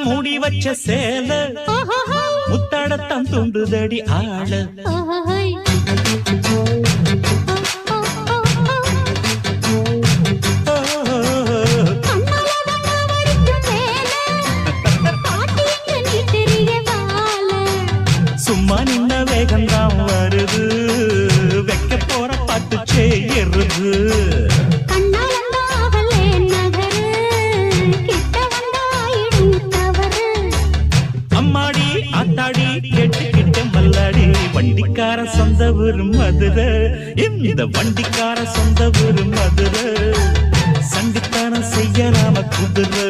மூடி வச்ச சேல முத்தாடத்தான் துண்டுதடி ஆள சும்மா நின்ன வேகம்தான் வருது வைக்க போற பாட்டு செய்யறது அம்மாடி ஆத்தாடி கேட்டுக்கிட்ட மல்லாடி வண்டிக்கார சொந்த ஊரு மதுரை இந்த வண்டிக்கார சொந்த ஊரு மதுரை சண்டித்தானம் செய்யலாம குதிரை